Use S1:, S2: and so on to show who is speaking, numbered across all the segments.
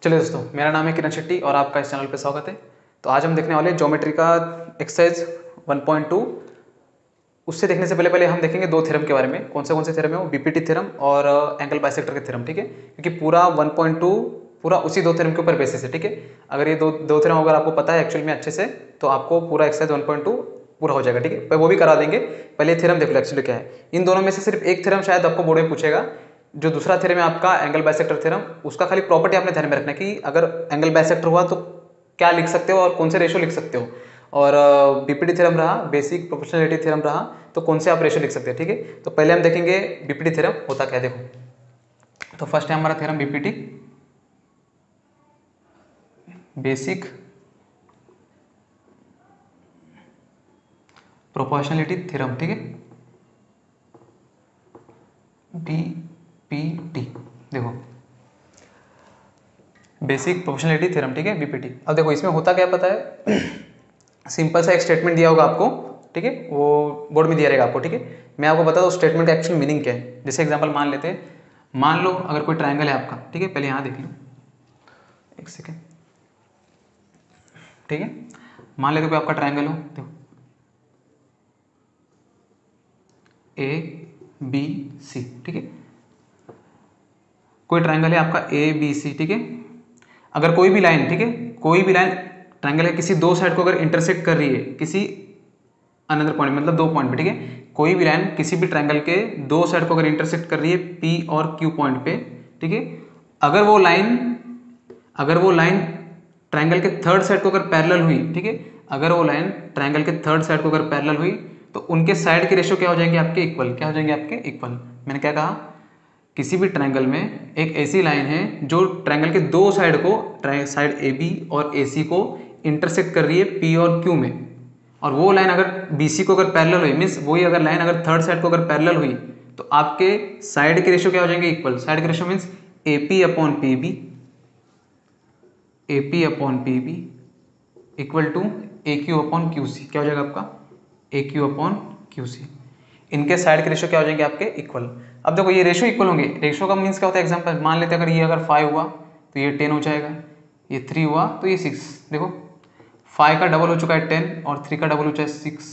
S1: चलिए दोस्तों, मेरा नाम है किरण शेट्टी और आपका इस चैनल पे स्वागत है। तो आज हम देखने वाले हैं ज्योमेट्री का एक्सरसाइज 1.2। उससे देखने से पहले हम देखेंगे दो थ्योरम के बारे में। कौन से थ्योरम है वो? बीपीटी थ्योरम और एंगल बाइसेक्टर के थ्योरम, ठीक है। क्योंकि पूरा 1.2 पूरा उसी दो थ्योरम के ऊपर बेसिस है, ठीक है। अगर ये दो थ्योरम अगर आपको पता है एक्चुअल में अच्छे से, तो आपको पूरा एक्सरसाइज 1.2 पूरा हो जाएगा, ठीक है। वो भी करा देंगे। पहले थ्योरम देख लो एक्चुअली क्या है। इन दोनों में से सिर्फ एक थ्योरम शायद आपको बोर्ड में पूछेगा। जो दूसरा थ्योरम है आपका एंगल बाइसेक्टर थ्योरम, उसका खाली प्रॉपर्टी आपने ध्यान में रखना है कि अगर एंगल बाइसेक्टर हुआ तो क्या लिख सकते हो और कौन से रेशो लिख सकते हो। और बीपीटी थ्योरम रहा, बेसिक प्रोपोर्शनलिटी थ्योरम रहा, तो कौन से आप रेशो लिख सकते हैं, ठीक है। तो पहले हम देखेंगे बीपीटी थ्योरम होता क्या है। देखो, तो फर्स्ट है हमारा theorem BPT, basic proportionality theorem, ठीक है। बीपीटी, देखो बेसिक प्रोपोर्शनलिटी थ्योरम, ठीक है, बीपीटी। अब देखो इसमें होता क्या पता है। सिंपल सा एक स्टेटमेंट दिया होगा आपको, ठीक है, वो बोर्ड में दिया रहेगा आपको, ठीक है। मैं आपको बता दूं स्टेटमेंट का एक्चुअल मीनिंग क्या है। जैसे एग्जांपल मान लेते हैं, मान लो अगर कोई ट्रायंगल है आपका, ठीक है। पहले यहाँ देख लो, एक सेकेंड, ठीक है। मान लेते कोई आपका ट्रायंगल हो, देखो ए बी सी, ठीक है। कोई ट्रायंगल है आपका ए बी सी, ठीक है। अगर कोई भी लाइन, ठीक है, कोई भी लाइन ट्रायंगल है किसी दो साइड को अगर इंटरसेक्ट कर रही है किसी अनदर पॉइंट, मतलब दो पॉइंट पे, ठीक है। कोई भी लाइन किसी भी ट्रायंगल के दो साइड को अगर इंटरसेक्ट कर रही है पी और क्यू पॉइंट पे, ठीक है। अगर वो लाइन ट्रायंगल के थर्ड साइड को अगर पैरेलल हुई, ठीक है, अगर वो लाइन ट्रायंगल के थर्ड साइड को अगर पैरेलल हुई, तो उनके साइड के रेशियो क्या हो जाएंगे आपके? इक्वल। क्या हो जाएंगे आपके? इक्वल। मैंने क्या कहा? किसी भी ट्रायंगल में एक ऐसी लाइन है जो ट्रायंगल के दो साइड को, साइड ए बी और ए सी को इंटरसेक्ट कर रही है पी और क्यू में, और वो लाइन अगर बी सी को अगर पैरेलल हुई, मीन्स वही अगर लाइन अगर थर्ड साइड को अगर पैरेलल हुई, तो आपके साइड के रेशियो क्या हो जाएंगे? इक्वल। साइड के ratio means A P upon P B, A P upon P B equal to A Q upon Q C. क्या हो जाएगा आपका? A Q upon Q C. इनके साइड के रेशियो क्या हो जाएंगे आपके? इक्वल। अब देखो ये रेशियो इक्वल होंगे। रेशियो का मीन्स क्या होता है? एग्जांपल मान लेते हैं अगर ये अगर 5 हुआ तो ये 10 हो जाएगा, ये 3 हुआ तो ये 6। देखो 5 का डबल हो चुका है 10 और 3 का डबल हो चुका है 6।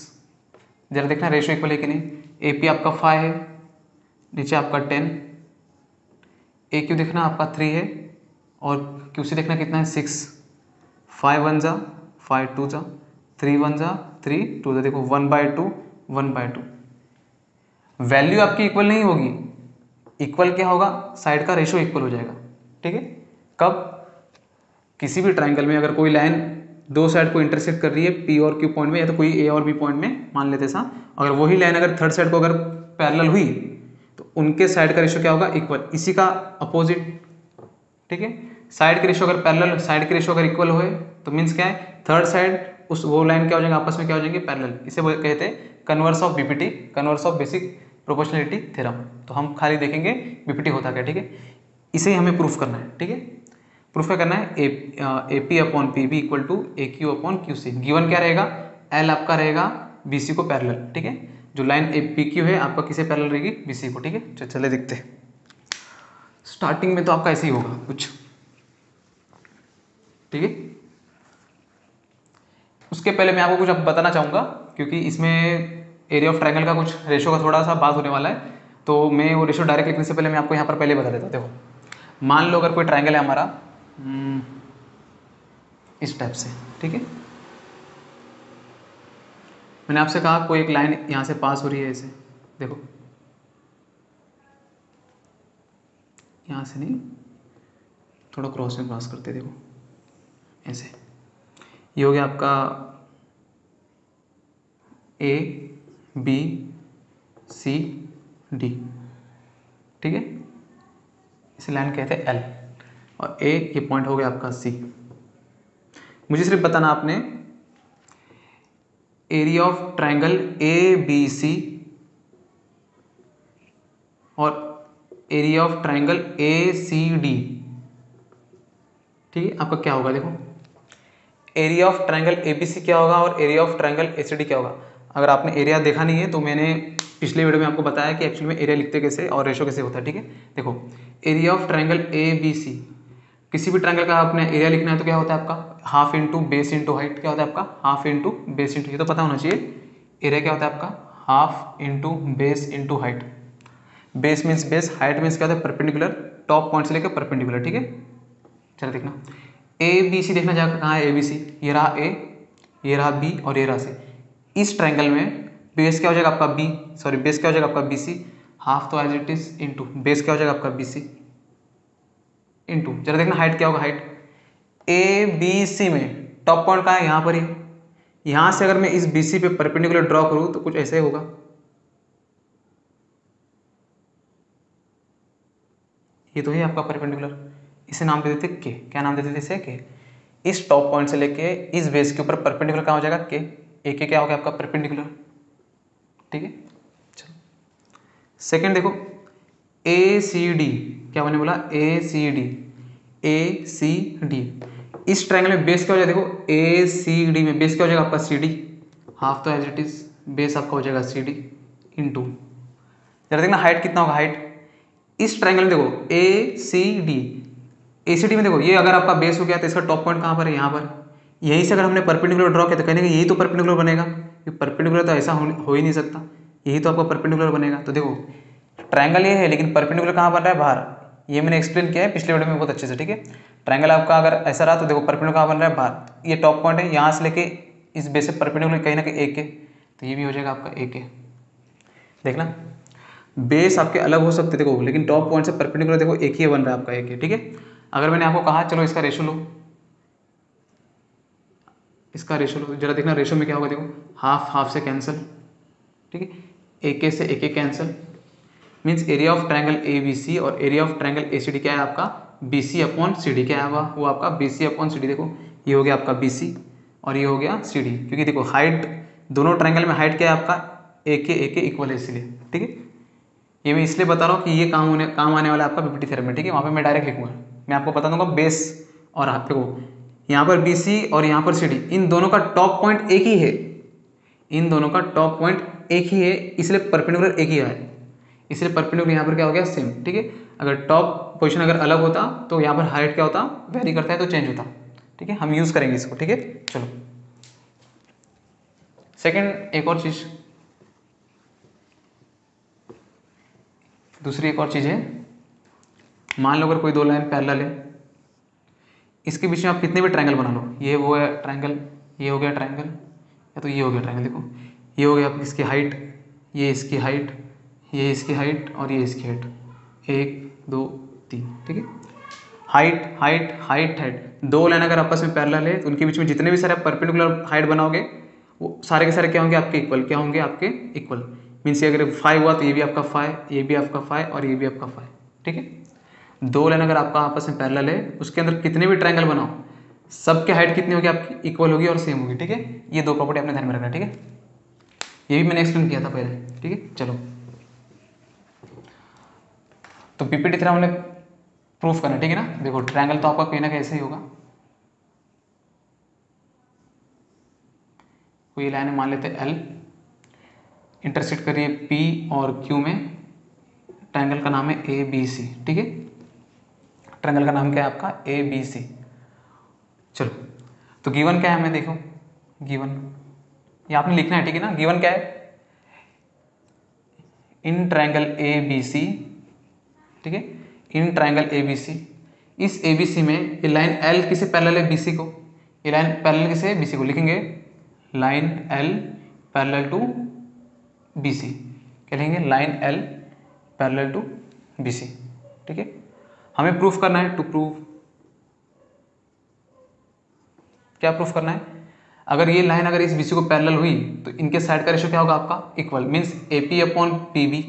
S1: जरा देखना रेशियो इक्वल है कि नहीं। ए पी आपका 5 है, नीचे आपका 10, ए क्यू देखना आपका 3 है और क्यू सी देखना कितना है? 6। 5 1 जा 5 2 जा 3 1 जा 3 2 जा। देखो 1/2 1/2। वैल्यू आपकी इक्वल नहीं होगी। इक्वल क्या होगा? साइड का रेशियो इक्वल हो जाएगा, ठीक है। कब? किसी भी ट्रायंगल में अगर कोई लाइन दो साइड को इंटरसेक्ट कर रही है पी और क्यू पॉइंट में, या तो कोई ए और बी पॉइंट में मान लेते सा, अगर वही लाइन अगर थर्ड साइड को अगर पैरेलल हुई, तो उनके साइड का रेशियो क्या होगा? इक्वल। इसी का अपोजिट, ठीक है। साइड के रेशियो अगर पैरेलल, साइड के रेशियो अगर इक्वल हुए तो मीन्स क्या है? थर्ड साइड उस वो लाइन क्या हो जाएंगे? आपस में क्या हो जाएंगे? पैरेलल। इसे कहते हैं converse of BPT, converse of basic proportionality theorem. तो हम खाली देखेंगे बीपीटी होता क्या, ठीक है। इसे हमें प्रूफ करना है, ठीक है। प्रूफ क्या करना है? A P upon P B equal to A Q upon Q C. Given क्या रहेगा? एल आपका रहेगा बी सी को पैरेलल, ठीक है। जो लाइन ए पी क्यू है आपका किसे पैरेलल रहेगी? बी सी को, ठीक है। चले देखते हैं। स्टार्टिंग में तो आपका ऐसे ही होगा कुछ, ठीक है। उसके पहले मैं आपको कुछ बताना चाहूँगा, क्योंकि इसमें एरिया ऑफ ट्रायंगल का कुछ रेशो का थोड़ा सा बात होने वाला है। तो मैं वो रेशो डायरेक्ट लिखने से पहले मैं आपको यहाँ पर पहले बता देता हूँ। देखो मान लो अगर कोई ट्रायंगल है हमारा इस टाइप से, ठीक है। मैंने आपसे कहा कोई एक लाइन यहाँ से पास हो रही है ऐसे, देखो यहाँ से नहीं, थोड़ा क्रॉस में पास करते, देखो ऐसे। ये हो गया आपका ए बी सी डी, ठीक है। इसे लाइन कहते हैं एल, और ए ये पॉइंट हो गया आपका सी। मुझे सिर्फ बताना आपने area of triangle A B C और area of triangle A C D, ठीक है। आपका क्या होगा? देखो area of triangle A B C क्या होगा और area of triangle A C D क्या होगा। अगर आपने एरिया देखा नहीं है तो मैंने पिछले वीडियो में आपको बताया कि एक्चुअली में एरिया लिखते कैसे और रेशो कैसे होता है, ठीक है। देखो area of triangle A B C, किसी भी ट्रायंगल का आपने एरिया लिखना है तो क्या होता है आपका half into base into height, क्या होता है आपका हाफ इंटू बेस इंटू, ये तो पता होना चाहिए। एरिया क्या होता है आपका half into base into height. Base means base, height means क्या होता है परपेंडिकुलर, टॉप पॉइंट से लेकर परपेंडिकुलर, ठीक है। चलो देखना ए बी सी, देखना जाकर कहाँ है ए बी सी, ये रहा ए, ये रहा बी और ये रहा सी। इस ट्रायंगल में बेस क्या हो जाएगा आपका बी, सॉरी बेस क्या हो जाएगा आपका बी सी, हाफ तो as it is into base क्या हो जाएगा आपका बी सी इंटू, जरा देखना हाइट क्या होगा, हाइट ए बी सी में टॉप पॉइंट कहाँ है, यहाँ पर ही। यहाँ से अगर मैं इस बी सी पे परपेंडिकुलर ड्रॉ करूँ तो कुछ ऐसे ही होगा, ये तो है आपका परपेंडिकुलर, इसे नाम दे देते के, क्या नाम देते थे इसे के। इस टॉप पॉइंट से लेके इस बेस के ऊपर परपेंडिकुलर कहाँ हो जाएगा के, ए के क्या हो गया आपका परपेंडिकुलर, ठीक है। चलो सेकंड देखो ए सी डी, क्या मैंने बोला ए सी डी, ए सी डी, इस ट्रायंगल में बेस क्या हो जाएगा, देखो ए सी डी में बेस क्या हो जाएगा आपका सी डी, हाफ तो एज इट इज बेस आपका हो जाएगा सी डी इंटू, जरा देखना हाइट कितना होगा, हाइट इस ट्रायंगल में देखो A C D, A C D में देखो ये अगर आपका बेस हो गया तो इसका टॉप पॉइंट कहाँ पर है, यहाँ पर। यहीं से अगर हमने परपेंडिकुलर ड्रॉ किया तो कहेंगे यही तो परपेंडिकुलर बनेगा, ये परपेंडिकुलर तो ऐसा हो ही नहीं सकता, यही तो आपका परपेंडिकुलर बनेगा। तो देखो ट्रायंगल ये है लेकिन परपेंडिकुलर कहाँ बन रहा है, बाहर। ये मैंने एक्सप्लेन किया है पिछले वीडियो में बहुत अच्छे से, ठीक है। ट्रायंगल आपका अगर ऐसा रहा तो देखो परपेंडिकुलर कहाँ बन रहा है, बाहर। ये टॉप पॉइंट है, यहाँ से लेके इस बेस से परपेंडिकुलर कहीं ना कहीं एक है, तो ये भी हो जाएगा आपका एक है। देखना बेस आपके अलग हो सकते देखो, लेकिन टॉप पॉइंट से परपेंडिकुलर देखो एक ही बन रहा है आपका, एक है, ठीक है। अगर मैंने आपको कहा चलो इसका रेशो लो, इसका रेशो लो, जरा देखना रेशो में क्या होगा, देखो हाफ हाफ से कैंसिल, ठीक है, एक से एक cancel, means area of triangle A B C और area of triangle A C D क्या है आपका B C upon C D, क्या है वो आपका B C upon C D. देखो ये हो गया आपका बी सी और ये हो गया सी डी, क्योंकि देखो हाइट दोनों ट्रायंगल में हाइट क्या है आपका एक के इक्वल है, इसलिए, ठीक है। ये मैं इसलिए बता रहा हूँ कि ये काम आने वाला है आपका पीपीटी थ्योरम में, ठीक है। वहाँ पे मैं डायरेक्ट लिखूंगा, मैं आपको बता दूंगा बेस और हाथ, देखो यहाँ पर बी सी और यहाँ पर सी डी, इन दोनों का टॉप पॉइंट एक ही है, इन दोनों का टॉप पॉइंट एक ही है, इसलिए परपेंडिकुलर एक ही है, इसलिए परपेंडिकुलर यहाँ पर क्या हो गया सेम, ठीक है। अगर टॉप पोजीशन अगर अलग होता तो यहाँ पर हाइट क्या होता, वेरी करता है तो चेंज होता, ठीक है। हम यूज करेंगे इसको, ठीक है। चलो सेकंड एक और चीज, दूसरी एक और चीज है, मान लो अगर कोई दो लाइन पैरेलल है, इसके बीच में आप कितने भी ट्रायंगल बना लो, ये वो है ट्रायंगल, ये हो गया ट्रायंगल, या तो ये हो गया ट्रायंगल, देखो ये हो गया इसकी हाइट, ये इसकी हाइट, ये इसकी हाइट और ये इसकी हाइट, 1 2 3, ठीक है। हाइट हाइट हाइट हाइट, दो लाइन अगर आपस में पैरेलल है तो उनके बीच में जितने भी सारे परपेंडिकुलर हाइट बनाओगे वो सारे के सारे क्या होंगे आपके इक्वल, क्या होंगे आपके इक्वल। मीन्स अगर 5 हुआ तो ये भी आपका 5, ये भी आपका 5 और ये भी आपका 5, ठीक है। दो लाइन अगर आपका आपस में पैरेलल है उसके अंदर कितने भी ट्रायंगल बनाओ सबके हाइट कितनी होगी आपकी इक्वल होगी और सेम होगी, ठीक है। ये दो प्रॉपर्टी आपने ध्यान में रखना, ठीक है। ये भी मैंने एक्सप्लेन किया था पहले, ठीक है। चलो तो पीपीटी थ्योरम हमने प्रूफ करना, ठीक है ना। देखो ट्रायंगल तो आपका कहीं ना कहीं ऐसे ही होगा, कोई लाइन मान लेते हैं एल, इंटरसेक्ट करिए पी और क्यू में, ट्रायंगल का नाम है ए बी सी, ठीक है। ट्रायंगल का नाम क्या है आपका ए बी सी। चलो तो गिवन क्या है हमें, देखो गिवन ये आपने लिखना है, ठीक है ना। गिवन क्या है, in triangle A B C, ठीक है, इन ट्रायंगल ए बी सी, इस ए बी सी में ये लाइन एल किसे पैरेलल है बी सी को, ये लाइन पैरेलल किसे बी सी को, लिखेंगे line L parallel to B C, क्या लिखेंगे line L parallel to B C, ठीक है। हमें प्रूफ करना है, टू प्रूव, क्या प्रूफ करना है, अगर ये लाइन अगर इस बी सी को पैरेलल हुई तो इनके साइड का रेशो क्या होगा आपका equal, means A P upon P B,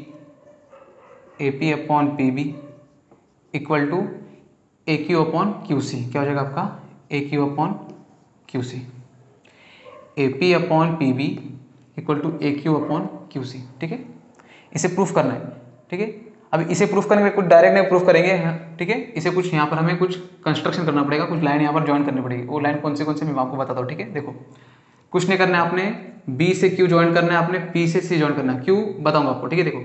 S1: A P upon P B equal to A Q upon Q C, क्या हो जाएगा आपका A Q upon Q C, A P upon P B equal to A Q upon Q C, ठीक है। इसे proof करना है, ठीक है। अब इसे प्रूफ करने में कुछ डायरेक्ट नहीं प्रूफ करेंगे, ठीक है। इसे कुछ यहाँ पर हमें कुछ कंस्ट्रक्शन करना पड़ेगा, कुछ लाइन यहाँ पर ज्वाइन करनी पड़ेगी, वो लाइन कौन से मैं आपको बताता हूँ, ठीक है। देखो कुछ नहीं करना है आपने, बी से क्यू ज्वाइन करना है आपने, पी से सी ज्वाइन करना है, क्यू बताऊंगा आपको, ठीक है। देखो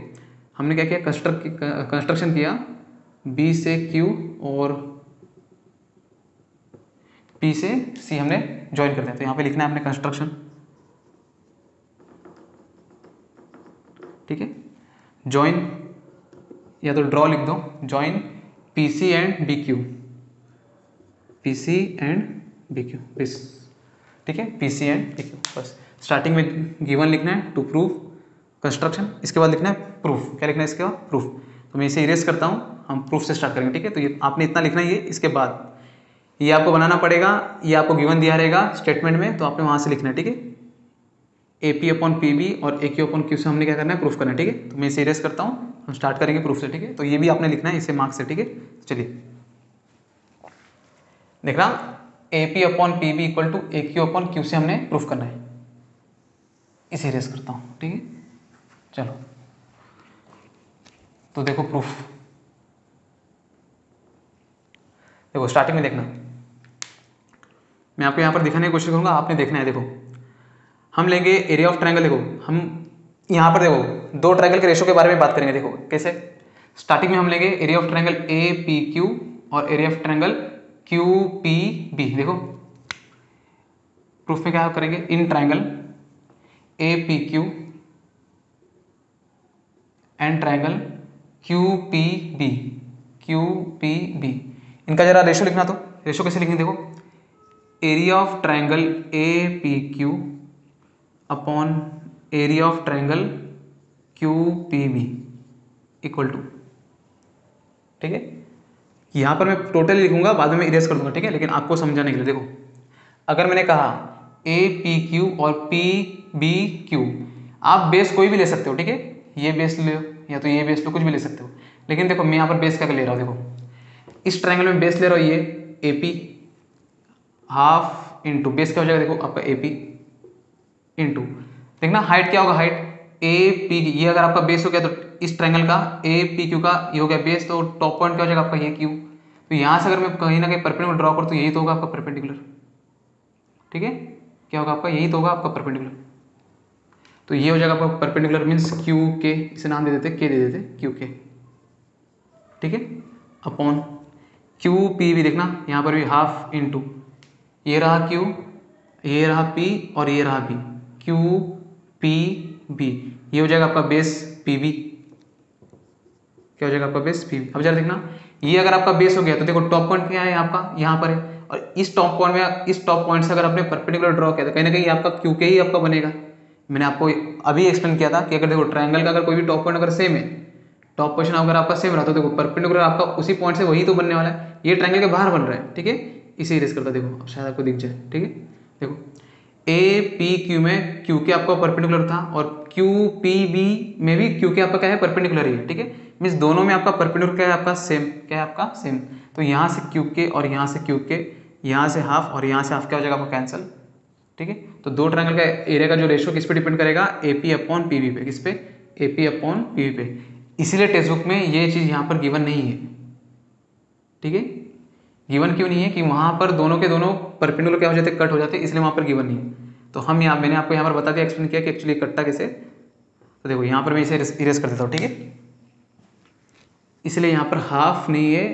S1: हमने क्या किया, कंस्ट्रक्शन किया बी से क्यू और P से C हमने ज्वाइन कर दिया। तो यहाँ पे लिखना है हमने कंस्ट्रक्शन, ठीक है, ज्वाइन या तो ड्रॉ लिख दो, join PC and BQ, PC and BQ this, ठीक है, PC एंड BQ। बस स्टार्टिंग में गिवन लिखना है टू प्रूव कंस्ट्रक्शन, इसके बाद लिखना है प्रूफ। क्या लिखना है इसके बाद? प्रूफ। तो मैं इसे इरेज करता हूँ, हम प्रूफ से स्टार्ट करेंगे, ठीक है। तो ये आपने इतना लिखना है, ये इसके बाद ये आपको बनाना पड़ेगा, ये आपको गिवन दिया रहेगा स्टेटमेंट में, तो आपने वहाँ से लिखना है, ठीक है। AP अपॉन PB और AQ अपॉन Q से हमने क्या करना है? प्रूफ करना है, ठीक है। तो मैं इसे इरेज करता हूँ, हम स्टार्ट करेंगे प्रूफ से, ठीक है। तो ये भी आपने लिखना है इसे मार्क्स से, ठीक है। चलिए देखना, AP upon PB equal to AQ upon Q से हमने प्रूफ करना है, इसे इरेज करता हूँ, ठीक है। चलो तो देखो प्रूफ, देखो स्टार्टिंग में देखना, मैं आपको यहाँ पर दिखाने की कोशिश करूँगा, आपने देखना है। देखो हम लेंगे एरिया ऑफ ट्रायंगल, देखो हम यहाँ पर देखो दो ट्रायंगल के रेशो के बारे में बात करेंगे। देखो कैसे, स्टार्टिंग में हम लेंगे एरिया ऑफ ट्रायंगल APQ और एरिया ऑफ ट्रायंगल QPB। देखो प्रूफ में क्या करेंगे, in triangle APQ and triangle QPB, इनका जरा रेशो लिखना। तो रेशो कैसे लिखेंगे? देखो area of triangle APQ upon area of triangle QPB equal to, ठीक है। यहाँ पर मैं टोटल लिखूंगा, बाद में मैं इरेज कर दूंगा, ठीक है। लेकिन आपको समझाने के लिए देखो, अगर मैंने कहा APQ और PBQ, आप बेस कोई भी ले सकते हो, ठीक है। ये बेस ले लो या तो ये बेस लो, कुछ भी ले सकते हो। लेकिन देखो मैं यहाँ पर बेस क्या ले रहा हूँ, देखो इस ट्रायंगल में बेस ले रहा हूँ ये AP हाफ इंटू बेस क्या हो जाएगा, देखो आपका AP इंटू, देखना हाइट क्या होगा, हाइट AP, ये अगर आपका बेस हो गया तो इस ट्रायंगल का APQ का ये हो गया बेस, तो टॉप पॉइंट क्या हो जाएगा आपका ये Q। तो यहाँ से अगर मैं कहीं ना कहीं परपेंडिकुलर ड्रॉ करूँ तो यही तो होगा आपका परपेंडिकुलर, ठीक है। क्या होगा आपका, यही तो होगा आपका परपेंडिकुलर। तो ये हो जाएगा आपका परपेंडिकुलर मीन्स QK, इसे नाम दे देते K, दे देते QK, ठीक है, अपॉन QP भी देखना यहाँ पर भी हाफ इंटू, ये रहा Q, ये रहा P और ये रहा B, QPB, ये हो जाएगा आपका बेस PB। क्या हो जाएगा आपका बेस PB। अब जरा देखना, ये अगर आपका बेस हो गया तो देखो टॉप पॉइंट क्या है आपका, यहाँ पर है, और इस टॉप पॉइंट में, इस टॉप पॉइंट से अगर आपने परपेंडिकुलर ड्रॉ किया तो कहीं ना कहीं आपका QK ही आपका बनेगा। मैंने आपको अभी एक्सप्लेन किया था कि अगर देखो ट्रायंगल का अगर कोई भी टॉप पॉइंट अगर सेम है, टॉप पोजीशन अगर आपका सेम रहा तो देखो परपेंडिकुलर आपका उसी पॉइंट से वही तो बनने वाला है, ये ट्रायंगल के बाहर बन रहा है, ठीक है। इसे इरेज करता, देखो अब शायद आपको दिख जाए, ठीक है। देखो APQ में QK आपका परपेंडिकुलर था और QPB में भी QK आपका क्या है, परपेंडिकुलर ही है, ठीक है। मीन्स दोनों में आपका परपेंडिकुलर क्या है, आपका सेम, क्या है आपका सेम। तो यहाँ से QK और यहाँ से QK, यहाँ से हाफ और यहाँ से हाफ क्या हो जाएगा आपका कैंसल, ठीक है। तो दो ट्रायंगल का एरिया का जो रेशो किस पे डिपेंड करेगा, AP अपॉन PB पे, किस पे, AP अपॉन PB पे। इसीलिए टेक्स्ट बुक में ये चीज़ यहाँ पर गिवन नहीं है, ठीक है। गिवन क्यों नहीं है कि वहाँ पर दोनों के दोनों परपेंडिकुलर क्या हो जाते, कट हो जाते, इसलिए वहाँ पर गिवन नहीं है। तो हम यहाँ, मैंने आपको यहाँ पर बता दिया, एक्सप्लेन किया कि एक्चुअली कट्टा कैसे। तो देखो यहाँ पर मैं इसे इरेज कर देता हूँ, ठीक है। इसलिए यहाँ पर हाफ नहीं है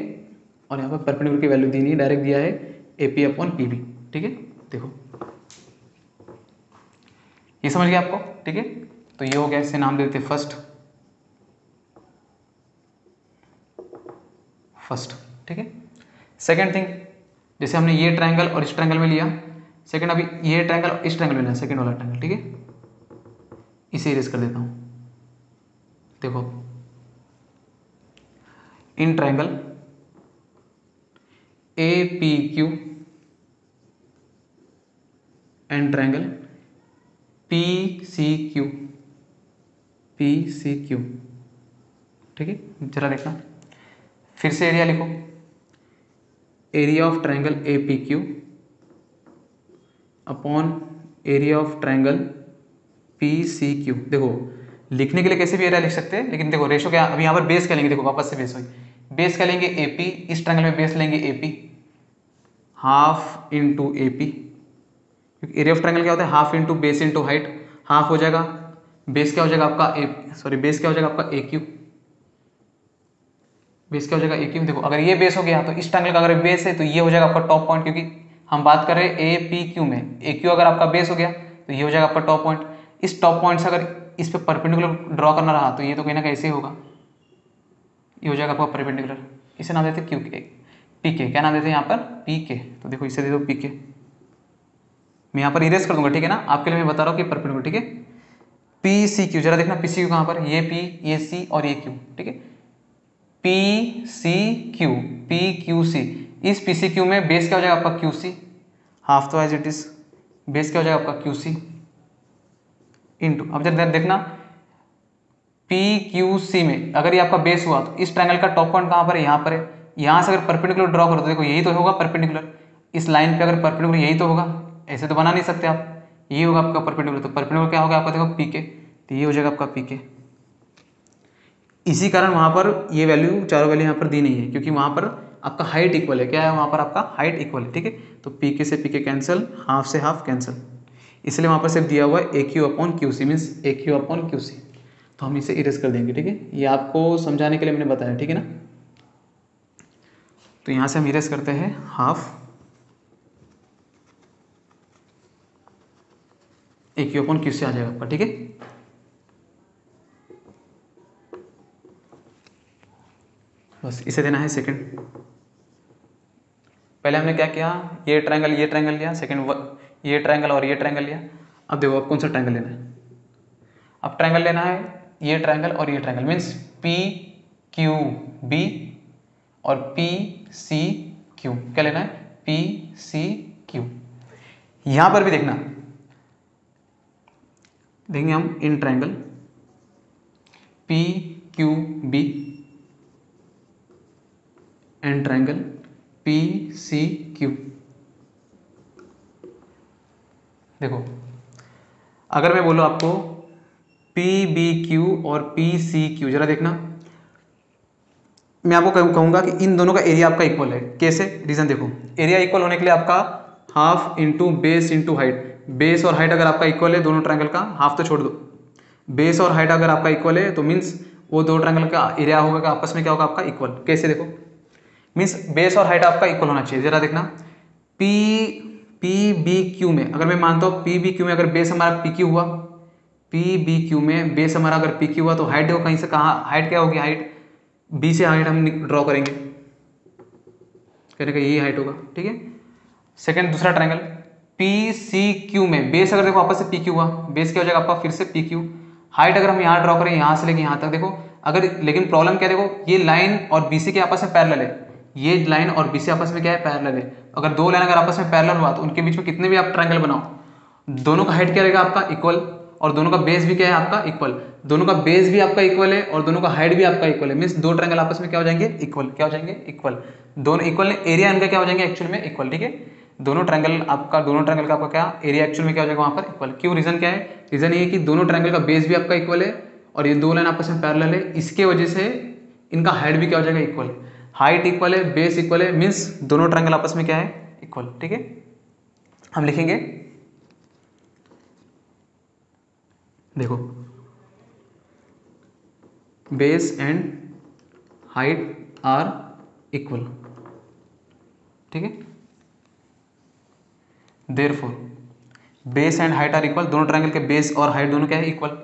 S1: और यहाँ पर परपेंडिकुलर की वैल्यू दी नहीं, डायरेक्ट दिया है AP अपॉन PB, ठीक है। देखो ये समझ गया आपको, ठीक है। तो ये हो गया, इसे नाम दे देते फर्स्ट, ठीक है। सेकंड थिंग, जैसे हमने ये ट्रायंगल और इस ट्रायंगल में लिया, सेकंड अभी ये ट्रायंगल और इस ट्रायंगल में लिया, सेकंड वाला ट्रायंगल, ठीक है। इसे इरेज कर देता हूं, देखो in triangle APQ and triangle PCQ, ठीक है। जरा देखना, फिर से एरिया लिखो, area of triangle APQ upon area of triangle PCQ। देखो लिखने के लिए कैसे भी एरिया लिख सकते हैं, लेकिन देखो रेशो क्या, अभी यहाँ पर बेस क्या लेंगे, देखो वापस से बेस हुई, बेस क्या लेंगे AP, इस ट्रायंगल में बेस लेंगे AP हाफ इंटू AP, क्योंकि एरिया ऑफ ट्रायंगल क्या होता है, half into base into height, half हो जाएगा, बेस क्या हो जाएगा आपका बेस क्या हो जाएगा आपका AQ, बेस क्या हो जाएगा AQ। देखो अगर ये बेस हो गया तो इस ट्रायंगल का अगर बेस है तो ये हो जाएगा आपका टॉप पॉइंट, क्योंकि हम बात कर रहे हैं ए पी क्यू में, ए क्यू अगर आपका बेस हो गया तो ये हो जाएगा आपका टॉप पॉइंट। इस टॉप पॉइंट से अगर इस पे परपेंडिकुलर ड्रॉ करना रहा तो ये तो कहीं ना कहीं ऐसे ही होगा, ये हो जाएगा आपका परपेंडिकुलर। इसे नाम देते हैं क्यू के, पी के, क्या नाम देते हैं यहाँ पर, पी के। तो देखो इसे दे दो पी के, मैं यहाँ पर इरेज कर दूंगा, ठीक है ना, आपके लिए मैं बता रहा हूँ कि परपेंडिकुलर, ठीक है। पी सी क्यू, जरा देखना पी सी क्यू कहाँ पर, ये पी, ये सी और ये क्यू, ठीक है। P C Q, P Q C, इस पी सी क्यू में बेस क्या हो जाएगा आपका क्यू सी, हाफ तो एज इट इज, बेस क्या हो जाएगा आपका क्यू सी इंटू, अब जब देखना पी क्यू सी में अगर ये आपका बेस हुआ तो इस ट्रायंगल का टॉप पॉइंट कहाँ पर है, यहाँ पर है। यहाँ से अगर परपेंडिकुलर ड्रॉ करो तो देखो यही तो होगा परपेंडिकुलर, इस लाइन पे अगर परपेंडिकुलर यही तो होगा, ऐसे तो बना नहीं सकते आप, ये होगा आपका परपेंडिकुलर। तो परपेंडिकुलर क्या होगा आपका, देखो पी के, तो ये हो जाएगा आपका पी के। इसी कारण वहाँ पर ये वैल्यू, चारों वैल्यू यहाँ पर दी नहीं है, क्योंकि वहाँ पर आपका हाइट इक्वल है, क्या है वहाँ पर आपका हाइट इक्वल है, ठीक है। तो पी के से पी के कैंसिल, हाफ से हाफ कैंसिल, इसलिए वहाँ पर सिर्फ दिया हुआ है A Q upon Q C, means A Q upon Q C. तो हम इसे इरेज कर देंगे, ठीक है, ये आपको समझाने के लिए मैंने बताया, ठीक है ना। तो यहाँ से हम इरेज करते हैं हाफ ए क्यू अपॉन क्यू सी आ जाएगा आपका, ठीक है। बस इसे देना है सेकंड। पहले हमने क्या किया, ये ट्रायंगल लिया, सेकंड ये ट्रायंगल और ये ट्रायंगल लिया। अब देखो अब कौन सा ट्रायंगल लेना है, अब ट्रायंगल लेना है ये ट्रायंगल और ये triangle, means P Q B और पी सी क्यू, क्या लेना है, पी सी क्यू। यहां पर भी देखना, देखेंगे हम इन triangle P Q B and triangle P C Q. देखो अगर मैं बोलूं आपको पी बी क्यू और पी सी क्यू, जरा देखना, मैं आपको कहूंगा कि इन दोनों का एरिया आपका इक्वल है। कैसे, रीजन देखो, एरिया इक्वल होने के लिए आपका half into base into height, base और हाइट अगर आपका इक्वल है दोनों ट्रायंगल का, हाफ तो छोड़ दो, बेस और हाइट अगर आपका इक्वल है तो मीन्स वो दो ट्रायंगल का एरिया होगा आपस में क्या होगा आपका इक्वल। कैसे देखो, मीन्स बेस और हाइट आपका इक्वल होना चाहिए। जरा देखना पी पी बी क्यू में अगर मैं मानता हूँ पी बी क्यू में अगर बेस हमारा पी क्यू हुआ, पी बी क्यू में बेस हमारा अगर पी क्यू हुआ तो हाइट देखो कहीं से कहाँ, हाइट क्या होगी, हाइट बी से हाइट हम ड्रॉ करेंगे, कहने का यही हाइट होगा, ठीक है। सेकंड दूसरा ट्रायंगल पी सी क्यू में बेस अगर देखो आपस से पी क्यू हुआ, बेस क्या हो जाएगा आपका फिर से पी क्यू, हाइट अगर हम यहाँ ड्रॉ करें यहाँ से लेके यहाँ तक देखो, अगर लेकिन प्रॉब्लम क्या है, देखो ये लाइन और बी सी के आपस में पैरेलल है, ये लाइन और बी सी आपस में क्या है, पैरेलल है। अगर दो लाइन अगर आपस में पैरेलल हुआ तो उनके बीच में कितने भी आप ट्रायंगल बनाओ दोनों का हाइट क्या रहेगा आपका इक्वल, और दोनों का बेस भी क्या है आपका इक्वल, दोनों का बेस भी आपका इक्वल है और दोनों का हाइट भी आपका इक्वल है, मीन्स दो ट्रायंगल आपस में क्या हो जाएंगे इक्वल, क्या हो जाएंगे इक्वल, दोनों इक्वल, एरिया इनका क्या हो जाएंगे एक्चुअल में इक्वल, ठीक है। दोनों ट्रायंगल का आपका क्या एरिया एक्चुअल में क्या हो जाएगा वहां पर इक्वल। क्यों, रीजन क्या है, रीजन ये है कि दोनों ट्रायंगल का बेस भी आपका इक्वल है और ये दो लाइन आपस में पैरेलल है, इसके वजह से इनका हाइट भी क्या हो जाएगा इक्वल, हाइट इक्वल है, बेस इक्वल है, मीन्स दोनों ट्रायंगल आपस में क्या है इक्वल, ठीक है। हम लिखेंगे देखो base and height are equal, ठीक है। Therefore base and height are equal, दोनों ट्रायंगल के बेस और हाइट दोनों क्या है इक्वल।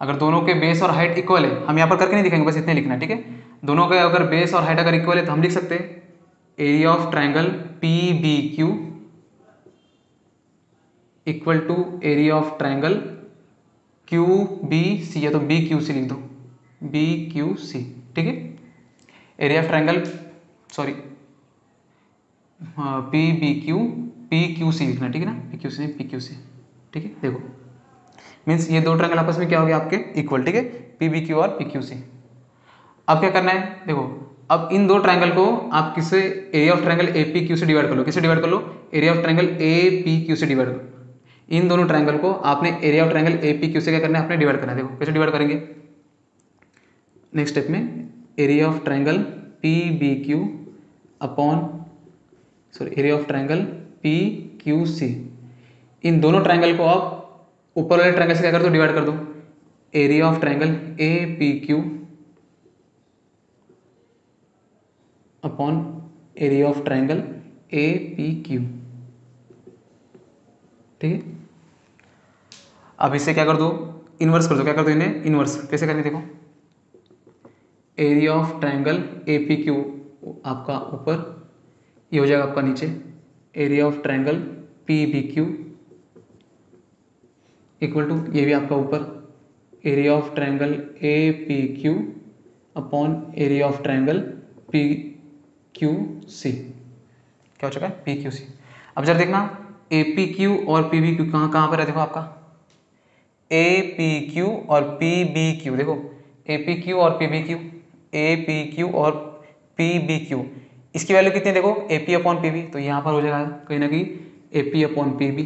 S1: अगर दोनों के बेस और हाइट इक्वल है, हम यहाँ पर करके नहीं दिखाएंगे, बस इतने लिखना है, ठीक है। दोनों के अगर बेस और हाइट अगर इक्वल है तो हम लिख सकते हैं area of triangle P B Q equal to area of triangle Q B C, या तो बी क्यू सी लिख दो, बी क्यू सी, ठीक है। Area of triangle sorry P B Q, P Q C लिखना, ठीक है ना, P Q C, P Q C, ठीक है। देखो मीन्स ये दो ट्रायंगल आपस में क्या हो गया आपके इक्वल, ठीक है, पी बी क्यू और पी क्यू सी। अब क्या करना है, देखो अब इन दो ट्रायंगल को आप किससे, area of triangle A P Q से डिवाइड कर लो, किससे डिवाइड कर लो, area of triangle A P Q से डिवाइड करो। इन दोनों ट्रायंगल को आपने area of triangle A P Q से क्या करना है, आपने डिवाइड करना है। देखो कैसे डिवाइड करेंगे, नेक्स्ट स्टेप में area of triangle P B Q upon area of triangle P Q C, इन दोनों ट्रायंगल को आप ऊपर वाले ट्रायंगल से क्या कर दो, डिवाइड कर दो, area of triangle A P Q upon area of triangle A P Q, ठीक है। अब इसे क्या कर दो, इन्वर्स कर दो। क्या कर दो इन्हें इन्वर्स, कैसे करेंगे देखो, area of triangle A P Q आपका ऊपर, ये हो जाएगा आपका नीचे, area of triangle P B Q equal to, ये भी आपका ऊपर, area of triangle A P Q upon area of triangle P Q C. क्या हो चुका है, पी क्यू सी। अब जरा देखना ए पी क्यू और पी बी क्यू कहाँ कहाँ पर है, देखो आपका ए पी क्यू और पी बी क्यू, देखो ए पी क्यू और P B Q, A P Q और पी बी क्यू, इसकी वैल्यू कितनी है देखो, A P upon P B, तो यहाँ पर हो जाएगा कहीं ना कहीं A P upon P B.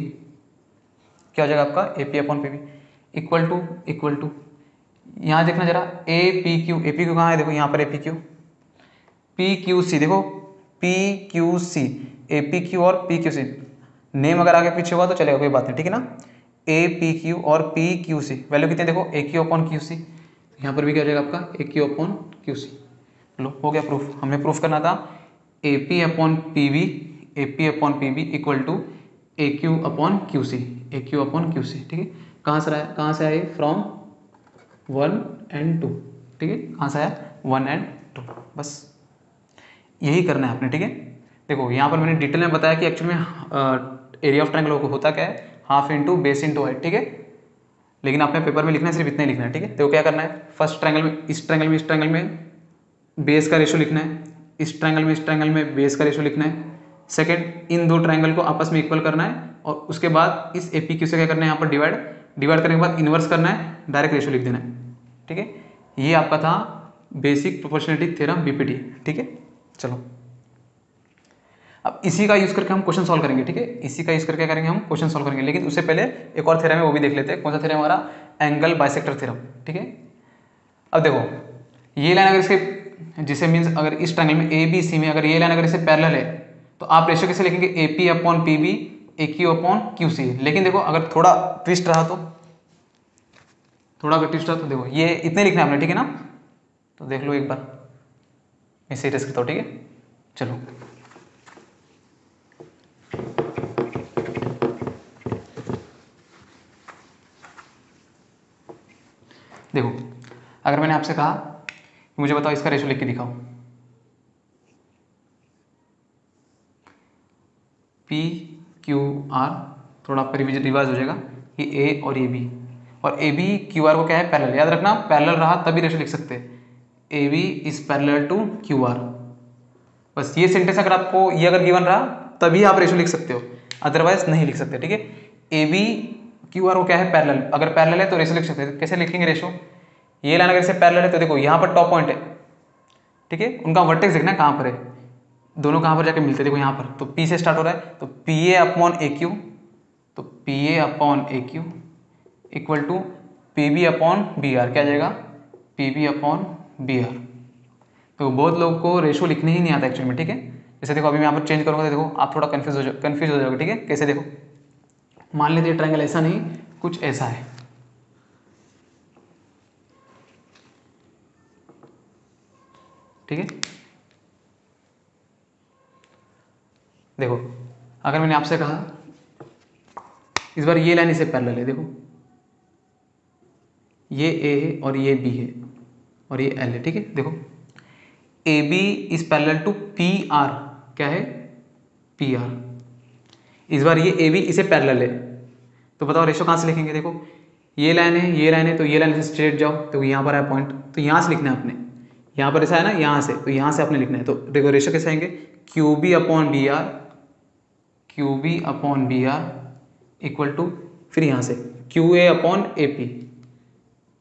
S1: क्या हो जाएगा आपका, A P upon P B equal to यहाँ देखना जरा, ए पी क्यू कहाँ है देखो, यहाँ पर A P Q, P Q C, देखो P Q C, A P Q और पी क्यू सी, नेम अगर आगे पीछे हुआ तो चलेगा, कोई बात नहीं, ठीक है ना। ए पी क्यू और पी क्यू सी वैल्यू कितनी है देखो, A Q upon Q C, यहाँ पर भी क्या हो जाएगा आपका A Q upon Q C. लो हो गया प्रूफ, हमें प्रूफ करना था A P upon P B, A P upon P B equal to A Q upon Q C, A Q upon Q C, ठीक है। कहाँ से आए, फ्रॉम 1 and 2, ठीक है, कहाँ से आया 1 and 2, बस यही करना है आपने, ठीक है। देखो यहाँ पर मैंने डिटेल में बताया कि एक्चुअली में एरिया ऑफ ट्रायंगल होता क्या है, half into base into height, ठीक है। लेकिन आपने पेपर में लिखना है सिर्फ इतना ही लिखना है, ठीक है। तो क्या करना है, फर्स्ट ट्रायंगल में इस ट्रायंगल में बेस का रेशो लिखना है, इस ट्रायंगल में बेस का रेशो लिखना है। सेकंड, इन दो ट्रायंगल को आपस में इक्वल करना है और उसके बाद इस ए पी क्यू से क्या करना है, यहाँ पर डिवाइड करने के बाद इन्वर्स करना है, डायरेक्ट रेशो लिख देना है, ठीक है। ये आपका था बेसिक प्रोपोर्शनलिटी थ्योरम बीपीटी, ठीक है। चलो अब इसी का यूज करके हम क्वेश्चन सॉल्व करेंगे, ठीक है। इसी का यूज करके क्या करेंगे, हम क्वेश्चन सॉल्व करेंगे, लेकिन उससे पहले एक और थ्योरम है वो भी देख लेते हैं। कौन सा थ्योरम हमारा, एंगल बाइसेक्टर थ्योरम, ठीक है। अब देखो ये लाइन अगर इसके, जिसे मीन्स अगर इस ट्रायंगल में ए बी सी में अगर ये लाइन अगर इसे पैरेलल है तो आप रेशियो कैसे लिखेंगे, A P upon P B, A Q upon Q C. लेकिन देखो अगर थोड़ा ट्विस्ट रहा तो, देखो ये इतने लिखना है आपने, ठीक है ना। तो देख लो एक बार, मैं सीरियस करता हूँ, ठीक है। चलो देखो, अगर मैंने आपसे कहा कि मुझे बताओ इसका रेशो लिख के दिखाओ, पी क्यू आर, थोड़ा आपका रिवाइज हो जाएगा कि ए और ए बी, और ए बी क्यू आर को क्या है, पैरेलल। याद रखना पैरेलल रहा तभी रेशो लिख सकते हैं, A B is parallel to Q R. बस ये सेंटेंस अगर आपको ये अगर गिवन रहा तभी आप रेशो लिख सकते हो, अदरवाइज नहीं लिख सकते, ठीक है। ए बी क्यू आर को क्या है, पैरेलल। अगर पैरेलल है तो रेशो लिख सकते हैं। कैसे लिखेंगे रेशो, ये लाइन अगर इससे पैरेलल है तो देखो यहाँ पर टॉप पॉइंट है, ठीक है, उनका वर्टेक्स देखना है कहाँ पर है, दोनों कहाँ पर जाके मिलते हैं, देखो यहाँ पर। तो पी से स्टार्ट हो रहा है तो P A upon A Q, तो P A upon A Q equal to P B upon B R. क्या आ जाएगा, P B upon B R. तो बहुत लोग को रेशो लिखने ही नहीं आता एक्चुअली में, ठीक है। जैसे देखो अभी मैं यहाँ पर चेंज करूँगा तो देखो आप थोड़ा कन्फ्यूज हो जाओगे, ठीक है। कैसे, देखो मान लेते हैं ट्रायंगल ऐसा नहीं कुछ ऐसा है, ठीक है। देखो अगर मैंने आपसे कहा इस बार ये लाइन इसे पैरेलल है, देखो ये ए है और ये बी है और ये एल है, ठीक है। देखो A B is parallel to P R, क्या है, पी आर। इस बार ये ए बी इसे पैरेलल है, तो बताओ रेशो कहाँ से लिखेंगे। देखो ये लाइन है तो ये लाइन से स्ट्रेट जाओ, तो यहाँ पर है पॉइंट, तो यहाँ से लिखना है आपने, यहाँ पर ऐसा है ना, यहाँ से, तो यहाँ से आपने लिखना है। तो देखो रेशो कैसे आएंगे, Q B upon B R, Q B upon B R equal to, फिर यहाँ से Q A upon A P,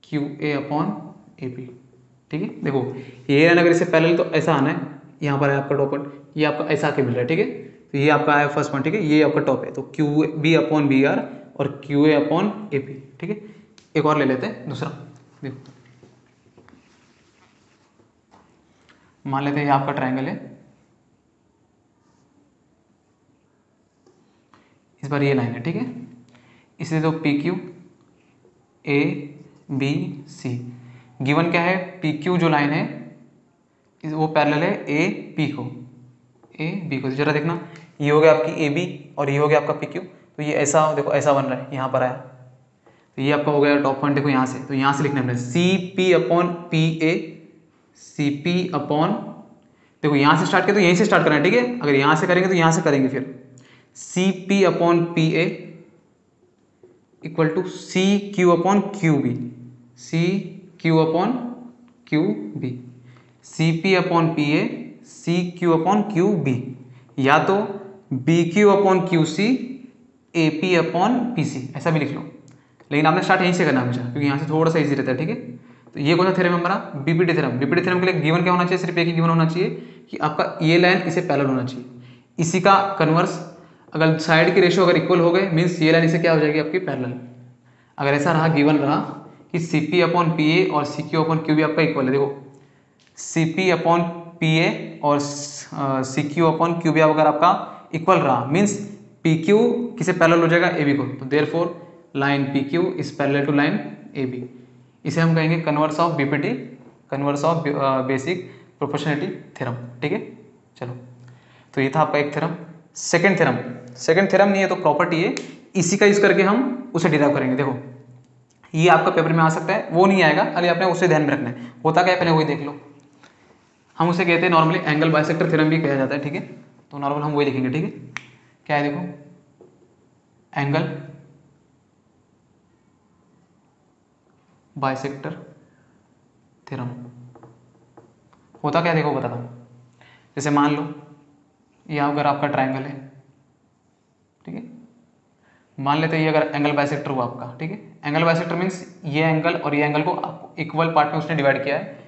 S1: Q A upon A P, ठीक है। देखो ये लाइन अगर इसे पैरेलल तो ऐसा आना है, यहाँ पर है आपका टॉप पॉइंट, ये आपका ऐसा आके मिल रहा है, ठीक है। तो ये आपका है फर्स्ट पॉइंट, ठीक है, ये आपका टॉप है, तो Q B upon B R और Q A upon A P, ठीक है। एक और ले लेते हैं दूसरा, देखो मान लेते हैं ये आपका ट्रायंगल है, इस बार ये लाइन है, ठीक है। इसे तो P Q A B C, given क्या है, पी क्यू जो लाइन है वो पैरेलल है ए बी को, जरा देखना ये हो गया आपकी ए बी और ये हो गया आपका पी क्यू। तो ये ऐसा देखो ऐसा बन रहा है, यहाँ पर आया, तो ये आपका हो गया टॉप पॉइंट देखो यहाँ से, तो यहाँ से लिखना है C P upon P A, C P upon, देखो यहाँ से स्टार्ट किया तो यहीं से स्टार्ट करना है, ठीक है, अगर यहाँ से करेंगे तो यहाँ से करेंगे, फिर C P upon P A equal to C Q upon Q B, C Q upon Q B, C P upon P A C Q upon Q B, या तो B Q upon Q C A P upon P C, ऐसा भी लिख लो, लेकिन आपने start यहीं से करना है हमेशा, क्योंकि यहाँ से थोड़ा सा इजी रहता है, ठीक है। तो ये कौन सा थ्योरम है हमारा, बीपीटी थ्योरम। बीपीटी थ्योरम के लिए गिवन क्या होना चाहिए, सिर्फ एक ही गिवन होना चाहिए कि आपका ये लाइन इसे पैरेलल होना चाहिए, इसी का कन्वर्स, अगर साइड की रेशियो अगर इक्वल हो गए मीन्स ये लाइन इसे क्या हो जाएगी आपकी पैरेलल। अगर ऐसा रहा, गिवन रहा कि C P upon P A और C Q upon Q B आपका इक्वल है, देखो C P upon P A और C Q upon Q B अगर आपका इक्वल रहा मीन्स पी क्यू किसे पैरेलल हो जाएगा, ए बी को, तो therefore line P Q is parallel to line A B. इसे हम कहेंगे converse of BPT, converse of basic proportionality theorem, ठीक है। चलो, तो ये था आपका एक theorem. Second theorem, second theorem नहीं है तो प्रॉपर्टी है, इसी का यूज करके हम उसे डिराइव करेंगे। देखो ये आपका पेपर में आ सकता है, वो नहीं आएगा, खाली आपने उसे ध्यान में रखना है। होता क्या है पहले वही देख लो। हम उसे कहते हैं नॉर्मली एंगल बाइसेक्टर थ्योरम भी कहा जाता है, ठीक है। तो नॉर्मल हम वही लिखेंगे, ठीक है। क्या है, देखो एंगल बाइसेक्टर थ्योरम होता क्या है, देखो बताता हूँ। जैसे मान लो ये अगर आपका ट्रायंगल है, ठीक है, मान लेते हैं ये अगर एंगल बाइसेक्टर हुआ आपका, ठीक है। एंगल बाइसेक्टर मीन्स ये एंगल और ये एंगल को आपको इक्वल पार्ट में उसने डिवाइड किया है,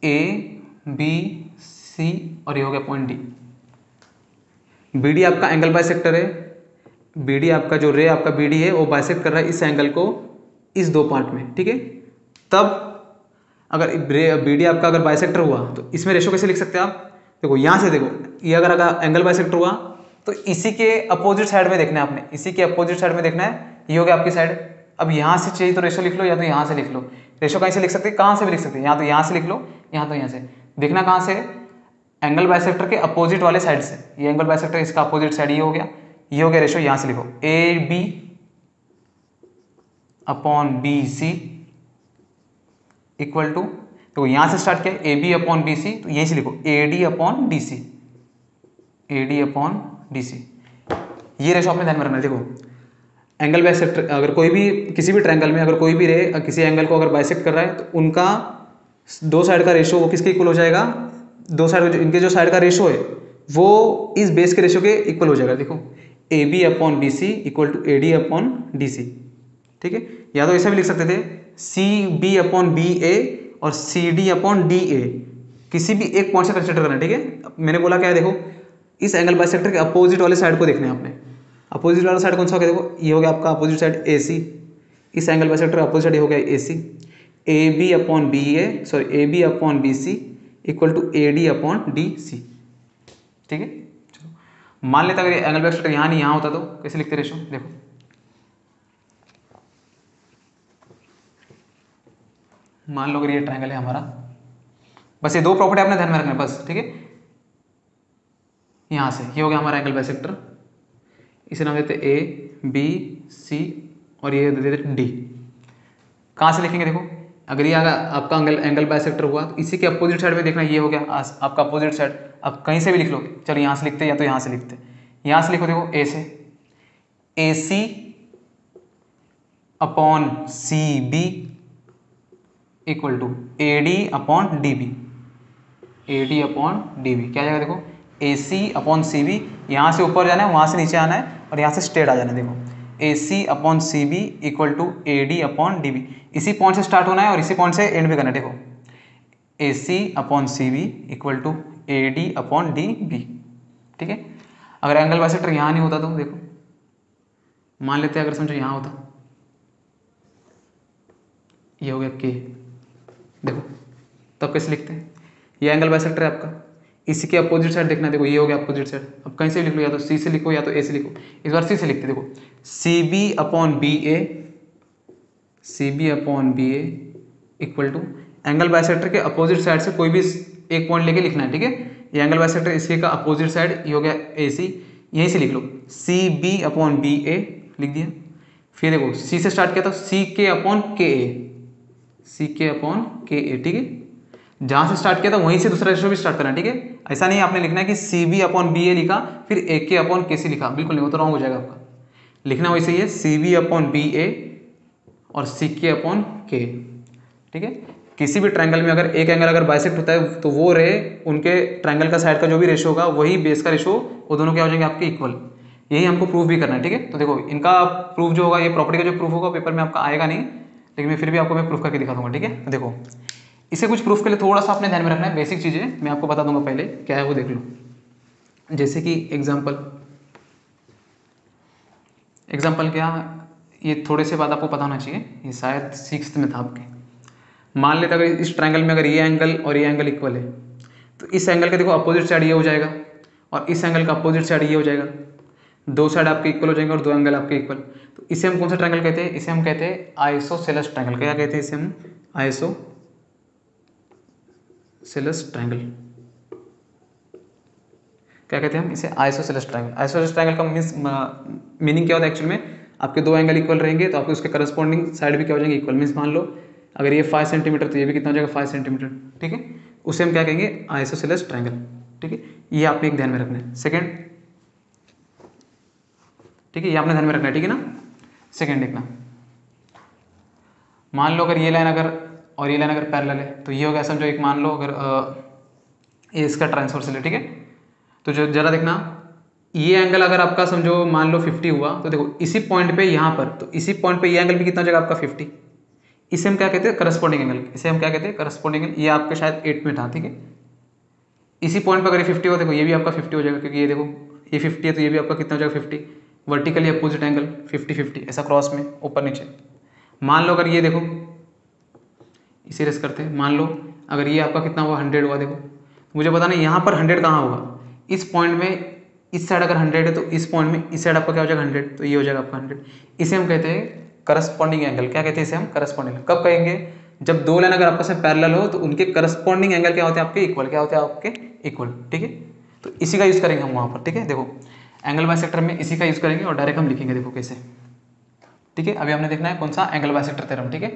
S1: ए बी सी, और ये हो गया पॉइंट डी। बी डी आपका एंगल बाइसेक्टर है, बी डी आपका जो रे आपका बी डी है वो बाइसेक्ट कर रहा है इस एंगल को इस दो पार्ट में, ठीक है। तब अगर बी डी आपका अगर बाइसेक्टर हुआ तो इसमें रेशो कैसे लिख सकते हैं आप, देखो यहाँ से देखो, ये अगर एंगल बाइसेक्टर हुआ तो इसी के अपोजिट साइड में देखना है आपने, इसी के अपोजिट साइड में देखना है, ये हो गया आपकी साइड। अब यहाँ से चाहिए तो रेशो लिख लो, या तो यहाँ से लिख लो। रेशो कहीं से लिख सकते हैं, कहाँ से भी लिख सकते हैं, या तो यहाँ से लिख लो, यहाँ तो यहाँ से। देखना कहाँ से, एंगल बाइसेक्टर के अपोजिट वाले साइड से। ये एंगल बाइसेक्टर इसका अपोजिट साइड ये हो गया, ये हो गया रेशो, यहाँ से लिखो A B upon B C equal to, तो यहाँ से स्टार्ट किया A B upon B C, तो यहीं से लिखो A D upon D C, A D upon D C. ये रेशो आपने ध्यान में रखना है। देखो एंगल बाइसेक्टर, अगर कोई भी किसी भी ट्रायंगल में अगर कोई भी रे किसी एंगल को अगर बाइसेक्ट कर रहा है तो उनका दो साइड का रेशो वो किसके इक्वल हो जाएगा, दो साइड इनके जो साइड का रेशो है वो इस बेस के रेशो के इक्वल हो जाएगा। देखो A B upon B C equal to A D upon D C, ठीक है। या तो ऐसा भी लिख सकते थे C B upon B A और C D upon D A, किसी भी एक पॉइंट से कंसिडर करना, ठीक है। मैंने बोला क्या है, देखो इस एंगल बाइसेक्टर के अपोजिट वाले साइड को देखना है आपने। अपोजिट वाला साइड कौन सा हो गया, देखो ये हो गया आपका अपोजिट साइड ए सी, इस एंगल बाइसेक्टर का अपोजिट साइड हो गया A C, A B upon B A, sorry A B upon B C equal to A D upon D C, ठीक है। चलो मान लेते अगर एंगल बाइसेक्टर यहाँ नहीं यहाँ होता तो कैसे लिखते रेशो, देखो मान लो अगर ये ट्रायंगल है हमारा, बस ये दो प्रॉपर्टी आपने ध्यान में रखना है बस, ठीक है। यहाँ से ये हो गया हमारा एंगल बाइसेक्टर, इसे नाम देते ए बी सी और ये दे देते डी। कहाँ से लिखेंगे, देखो अगर ये आपका एंगल बाइसेक्टर हुआ तो इसी के अपोजिट साइड में देखना, ये हो गया आपका अपोजिट साइड। अब कहीं से भी लिख लो, चलो यहाँ से लिखते या तो यहाँ से लिखते, यहाँ से लिखो, देखो ए से A C upon C B equal to A D upon D B, A D upon D B क्या जाएगा, देखो A C upon C B, यहाँ से ऊपर जाना है वहाँ से नीचे आना है और यहाँ से स्ट्रेट आ जाना है। देखो A C upon C B equal to A D upon D B, इसी पॉइंट से स्टार्ट होना है और इसी पॉइंट से एंड भी करना है। देखो A C upon C B equal to A D upon D B, ठीक है। अगर एंगल बाइसेक्टर यहाँ नहीं होता तो देखो मान लेते हैं अगर समझो यहाँ होता, ये हो गया के, देखो तब कैसे लिखते हैं, ये एंगल बाइसेक्टर है आपका, इसी के अपोजिट साइड देखना, देखो ये हो गया अपोजिट साइड। अब कहीं से भी लिख लो, या तो सी से लिखो या तो ए से लिखो, इस बार सी से लिखते, देखो C B upon B A, C B upon B A equal to angle bisector के अपोजिट साइड से कोई भी एक पॉइंट लेके लिखना है, ठीक है। ये एंगल बाइसेक्टर इसी का अपोजिट साइड, ये हो गया ए सी, यहीं से लिख लो, सी बी अपॉन बी ए लिख दिया। फिर देखो सी से स्टार्ट किया तो सी के अपॉन के ए, सी के अपॉन के ए, ठीक है। जहाँ से स्टार्ट किया था वहीं से दूसरा रेशो भी स्टार्ट करना है, ठीक है। ऐसा नहीं आपने लिखना है कि सी बी अपॉन बी ए लिखा फिर ए के अपॉन के सी लिखा, बिल्कुल नहीं, वो तो रॉन्ग हो जाएगा आपका। लिखना वैसे ही है, सी बी अपॉन बी ए और सी के अपॉन के, ठीक है। किसी भी ट्रायंगल में अगर एक एंगल अगर बाइसेक्ट होता है तो वो रे उनके ट्रायंगल का साइड का जो भी रेशो होगा वही बेस का रेशो, वो दोनों क्या हो जाएंगे आपके इक्वल। यही हमको प्रूफ भी करना है, ठीक है। तो देखो इनका प्रूफ जो होगा, ये प्रॉपर्टी का जो प्रूफ होगा पेपर में आपका आएगा नहीं, लेकिन मैं फिर भी आपको मैं प्रूफ करके दिखा दूंगा, ठीक है। तो देखो इसे कुछ प्रूफ के लिए थोड़ा सा अपने ध्यान में रखना है, बेसिक चीज़ें मैं आपको बता दूंगा, पहले क्या है वो देख लो। जैसे कि एग्जाम्पल क्या, ये थोड़े से बाद आपको पता होना चाहिए, ये शायद 6th में था आपके। मान लेते अगर इस ट्रायंगल में अगर ये एंगल और ये एंगल इक्वल है तो इस एंगल का देखो अपोजिट साइड ये हो जाएगा और इस एंगल का अपोजिट साइड ये हो जाएगा, दो साइड आपके इक्वल हो जाएंगे और दो एंगल आपके इक्वल। तो इसे हम कौन सा ट्रायंगल कहते हैं, इसे हम कहते हैं आइसोसेलेस ट्रायंगल। क्या कहते हैं इसे हम, आइसोसेलेस ट्रायंगल। क्या कहते हैं हम इसे, आइसोसेलेस ट्रायंगल। आइसोसेलेस ट्रायंगल का मीनिंग क्या होता है एक्चुअल में, आपके दो एंगल इक्वल रहेंगे तो आपके उसके करस्पॉन्डिंग साइड भी क्या हो जाएंगे इक्वल। मीन्स मान लो अगर ये 5 सेंटीमीटर तो ये भी कितना हो जाएगा 5 सेंटीमीटर, ठीक है। उसे हम क्या कहेंगे, आइसोसेलेस ट्रायंगल, ठीक है। ये आपने एक ध्यान में रखना है। सेकेंड, ठीक है, ये आपने ध्यान में रखना है, ठीक है ना। सेकेंड देखना, मान लो अगर ये लाइन अगर और ये लाइन अगर पैरेलल है तो ये हो गया, समझो एक मान लो अगर ये इसका ट्रांसवर्सल है, ठीक है। तो जो जरा देखना, ये एंगल अगर आपका समझो मान लो 50 हुआ तो देखो इसी पॉइंट पे यहाँ पर, तो इसी पॉइंट पे ये एंगल भी कितना हो जाएगा आपका 50। इसे हम क्या कहते हैं, करस्पॉन्डिंग एंगल। इसे हम क्या कहते हैं, करस्पॉन्डिंग एंगल। ये आपके शायद 8 में था, ठीक है। इसी पॉइंट पर अगर ये 50 हो देखो ये भी आपका 50 हो जाएगा, क्योंकि ये देखो ये 50 है तो ये भी आपका कितना हो जाएगा 50। वर्टिकली अपोजिट एंगल 50-50 ऐसा क्रॉस में ऊपर नीचे। मान लो अगर ये देखो, इसे रेस करते हैं, मान लो अगर ये आपका कितना हुआ 100 हुआ, देखो मुझे पता नहीं यहाँ पर 100 कहाँ होगा, इस पॉइंट में इस साइड अगर 100 है तो इस पॉइंट में इस साइड आपका क्या हो जाएगा 100, तो ये हो जाएगा आपका 100। इसे हम कहते हैं करस्पॉन्डिंग एंगल। क्या कहते हैं इसे हम, करस्पॉन्डिंग। कब कहेंगे, जब दो लाइन अगर आपस में पैरेलल हो तो उनके करस्पॉन्डिंग एंगल क्या होते हैं आपके इक्वल। क्या होते हैं आपके इक्वल, ठीक है। तो इसी का यूज करेंगे हम वहाँ पर, ठीक है। देखो एंगल बाइसेक्टर में इसी का यूज करेंगे और डायरेक्ट हम लिखेंगे, देखो कैसे, ठीक है। अभी हमने देखना है कौन सा, एंगल बाइसेक्टर थ्योरम, ठीक है।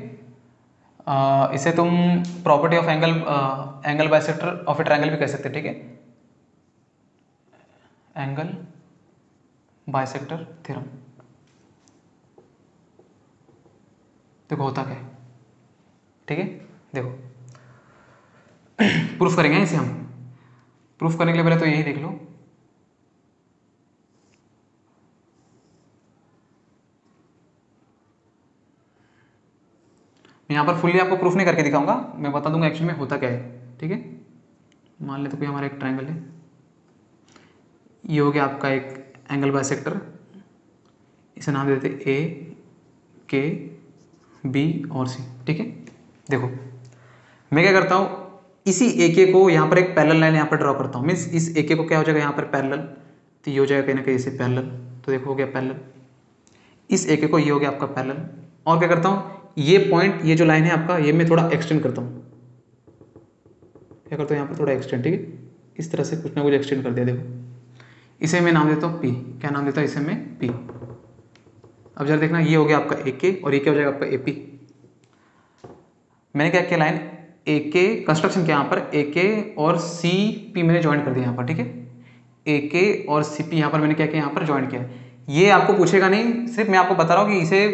S1: इसे तुम property of angle bisector of A triangle भी कह सकते हैं, ठीक है। एंगल बाइसेक्टर थ्योरम देखो होता क्या है, ठीक है। देखो प्रूफ करेंगे इसे हम। प्रूफ करने के लिए पहले तो यही देख लो, मैं यहाँ पर फुल्ली आपको प्रूफ नहीं करके दिखाऊंगा, मैं बता दूंगा एक्चुअली में होता क्या है, ठीक है। मान लेते कोई हमारा एक ट्रायंगल है, ये हो गया आपका एक एंगल बाइसेक्टर, इसे नाम देते ए के बी और सी, ठीक है। देखो मैं क्या करता हूँ, इसी ए के को यहाँ पर एक पैरेलल लाइन यहाँ पर ड्रॉ करता हूँ। मीन्स इस ए के को क्या हो जाएगा यहाँ पर पैरेलल, तो ये हो जाएगा कहीं ना कहीं इसे पैरेलल, तो देखो हो गया पैरेलल। इस ए के को ये हो गया आपका पैरेलल। और क्या करता हूँ, ये पॉइंट, ये जो लाइन है आपका, ये मैं थोड़ा एक्सटेंड करता हूँ। क्या करता हूँ यहाँ पर थोड़ा एक्सटेंड, ठीक है। इस तरह से कुछ ना कुछ एक्सटेंड कर दिया, देखो इसे मैं नाम देता हूँ पी। क्या नाम देता हूँ इसे मैं, पी। अब जरा देखना, ये हो गया आपका ए के और ये क्या हो जाएगा आपका ए पी। मैंने क्या किया, लाइन ए के कंस्ट्रक्शन किया यहाँ पर, ए के और सी पी मैंने ज्वाइन कर दिया यहाँ पर, ठीक है। ए के और सी पी यहाँ पर मैंने क्या किया, यहाँ पर ज्वाइन किया। ये आपको पूछेगा नहीं, सिर्फ मैं आपको बता रहा हूँ कि इसे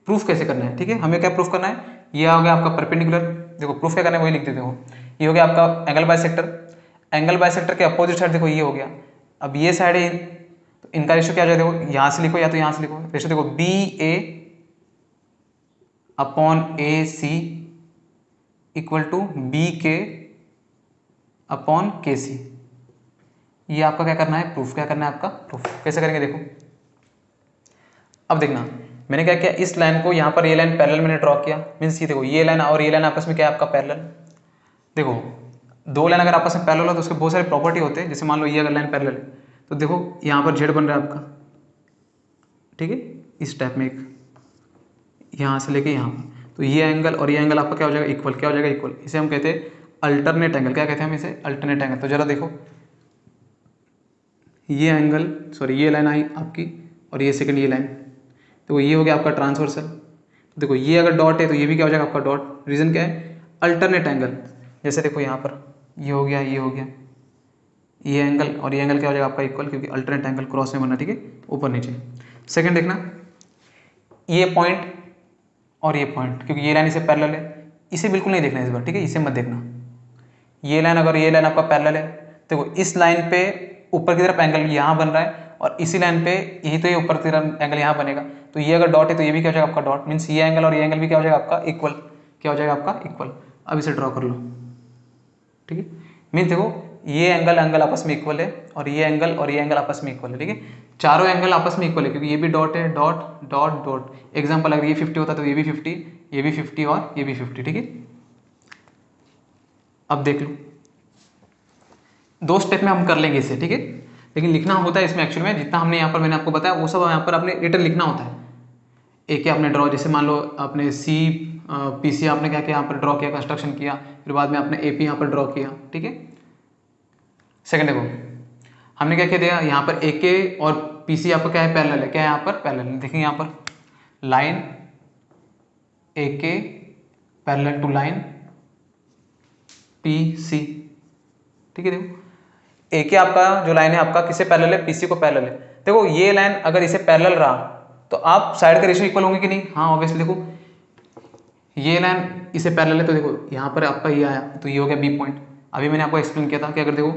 S1: प्रूफ कैसे करना है, ठीक है। हमें क्या प्रूफ करना है, ये हो गया आपका परपेंडिकुलर। देखो प्रूफ क्या करना है वही लिख देते हो। ये हो गया आपका एंगल बाइसेक्टर। एंगल बाइसेक्टर के अपोजिट साइड देखो ये हो गया। अब ये साइड है तो इनका रेशो क्या हो जाए, देखो यहाँ से लिखो या तो यहाँ से लिखो। रेशो देखो B A upon A C equal to B K upon K C. ये आपका क्या करना है, प्रूफ। क्या करना है आपका प्रूफ। कैसे करेंगे देखो, अब देखना मैंने क्या किया, इस लाइन को यहाँ पर ये लाइन पैरेलल मैंने ड्रॉ किया। मीन्स ये देखो ये लाइन और ये लाइन आपस में क्या है आपका पैरेलल। देखो दो लाइन अगर आपस में पैरेलल हो तो उसके बहुत सारे प्रॉपर्टी होते हैं। जैसे मान लो ये अगर लाइन पैरेलल है तो देखो यहाँ पर जेड बन रहा है आपका, ठीक है, इस टाइप में एक यहाँ से लेके यहाँ पर। तो ये एंगल और ये एंगल आपका क्या हो जाएगा इक्वल। क्या हो जाएगा इक्वल। इसे हम कहते हैं अल्टरनेट एंगल। क्या कहते हैं हम इसे, अल्टरनेट एंगल। तो जरा देखो ये एंगल सॉरी ये लाइन आई आपकी और ये सेकंड ये लाइन, तो ये हो गया आपका ट्रांसवर्सल। देखो ये अगर डॉट है तो ये भी क्या हो जाएगा आपका डॉट। रीज़न क्या है, अल्टरनेट एंगल। जैसे देखो यहाँ पर ये हो गया ये हो गया, ये एंगल और ये एंगल क्या हो जाएगा आपका इक्वल, क्योंकि अल्टरनेट एंगल क्रॉस में बनना, ठीक है, ऊपर नीचे। सेकंड देखना, ये पॉइंट और ये पॉइंट, क्योंकि ये लाइन इसे पैरेलल है, इसे बिल्कुल नहीं देखना इस बार, ठीक है, इसे मत देखना। ये लाइन अगर ये लाइन आपका पैरेलल है, देखो इस लाइन पे ऊपर की तरफ एंगल यहाँ बन रहा है और इसी लाइन पे यही तो ये ऊपर की तरफ एंगल यहाँ बनेगा, तो ये अगर डॉट है तो ये भी क्या हो जाएगा आपका डॉट, मीन्स ये एंगल और ये एंगल भी क्या हो जाएगा आपका इक्वल, क्या हो जाएगा आपका इक्वल। अब इसे ड्रॉ कर लो, ठीक है, मीन्स देखो ये एंगल एंगल आपस में इक्वल है और ये एंगल और ये एंगल आपस में इक्वल है, ठीक है, चारों एंगल आपस में इक्वल है, क्योंकि ये भी डॉट है, डॉट डॉट डॉट। एग्जांपल अगर ये 50 होता तो ये भी 50, ये भी 50 और ये भी 50, ठीक है। अब देख लो, दो स्टेप में हम कर लेंगे इसे, ठीक है, लेकिन लिखना होता है इसमें एक्चुअल में जितना हमने यहाँ पर मैंने आपको बताया वो सब यहाँ पर आपने रिटर्न लिखना होता है। एक आपने ड्रॉ, जैसे मान लो आपने पीसी आपने क्या किया, यहाँ पर ड्रॉ किया, कंस्ट्रक्शन किया, फिर बाद में आपने एपी यहाँ पर ड्रॉ किया, ठीक है। सेकंड देखो हमने क्या किया दिया, यहाँ पर एके और पीसी आपका क्या है, पैरेलल है, क्या है यहाँ पर पैरेलल है। देखेंगे यहाँ पर line A K parallel to line P C, ठीक है। देखो एके आपका जो लाइन है आपका किससे पैरेलल है, पीसी को पैरेलल है। देखो ये लाइन अगर इसे पैरेलल रहा तो आप साइड का रेशियो इक्वल होंगे कि नहीं, हाँ ऑब्वियसली। देखो ये लाइन इसे पैरेलल है तो देखो यहाँ पर आपका ये आया तो ये हो गया बी पॉइंट। अभी मैंने आपको एक्सप्लेन किया था कि अगर देखो